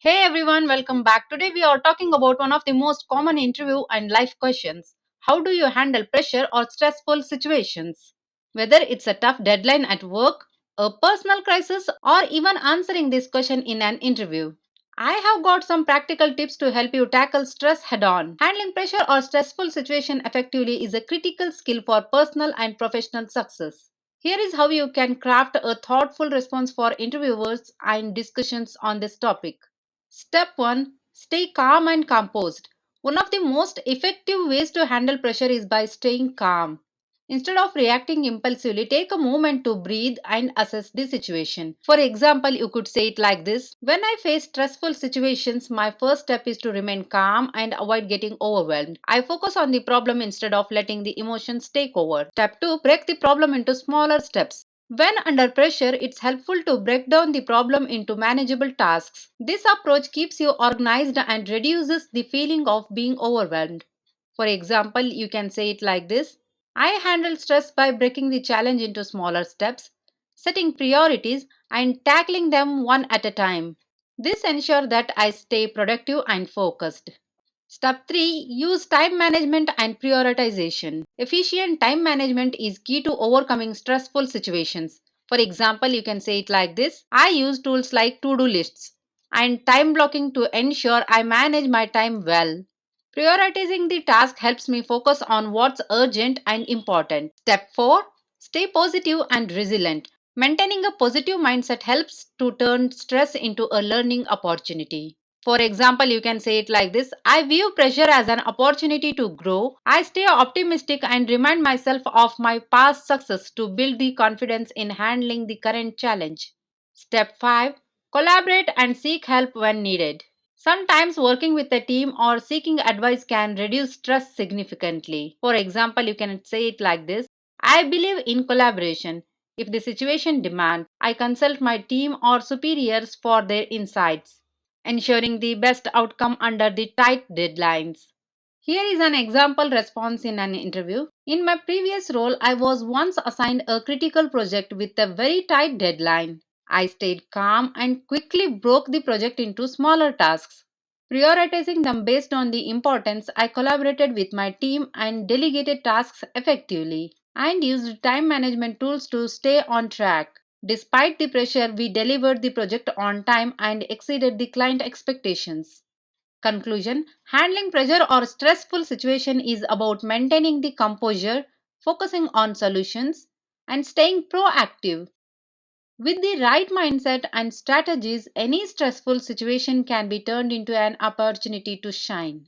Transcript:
Hey everyone, welcome back. Today we are talking about one of the most common interview and life questions. How do you handle pressure or stressful situations? Whether it's a tough deadline at work, a personal crisis, or even answering this question in an interview. I have got some practical tips to help you tackle stress head on. Handling pressure or stressful situation effectively is a critical skill for personal and professional success. Here is how you can craft a thoughtful response for interviewers and discussions on this topic. Step 1. Stay calm and composed. One of the most effective ways to handle pressure is by staying calm. Instead of reacting impulsively, take a moment to breathe and assess the situation. For example, you could say it like this: when I face stressful situations, my first step is to remain calm and avoid getting overwhelmed. I focus on the problem instead of letting the emotions take over. Step 2. Break the problem into smaller steps. When under pressure, it's helpful to break down the problem into manageable tasks. This approach keeps you organized and reduces the feeling of being overwhelmed. For example, you can say it like this: I handle stress by breaking the challenge into smaller steps, setting priorities, and tackling them one at a time. This ensures that I stay productive and focused. Step 3. Use time management and prioritization. Efficient time management is key to overcoming stressful situations. For example, you can say it like this: I use tools like to do lists and time blocking to ensure I manage my time well. Prioritizing the task helps me focus on what's urgent and important. Step 4. Stay positive and resilient. Maintaining a positive mindset helps to turn stress into a learning opportunity. For example, you can say it like this: I view pressure as an opportunity to grow. I stay optimistic and remind myself of my past success to build the confidence in handling the current challenge. Step 5. Collaborate and seek help when needed. Sometimes working with a team or seeking advice can reduce stress significantly. For example, you can say it like this: I believe in collaboration. If the situation demands, I consult my team or superiors for their insights, ensuring the best outcome under the tight deadlines. Here is an example response in an interview. In my previous role, I was once assigned a critical project with a very tight deadline. I stayed calm and quickly broke the project into smaller tasks. Prioritizing them based on the importance, I collaborated with my team and delegated tasks effectively, and used time management tools to stay on track. Despite the pressure, we delivered the project on time and exceeded the client expectations. Conclusion: handling pressure or stressful situation is about maintaining the composure, focusing on solutions, and staying proactive. With the right mindset and strategies, any stressful situation can be turned into an opportunity to shine.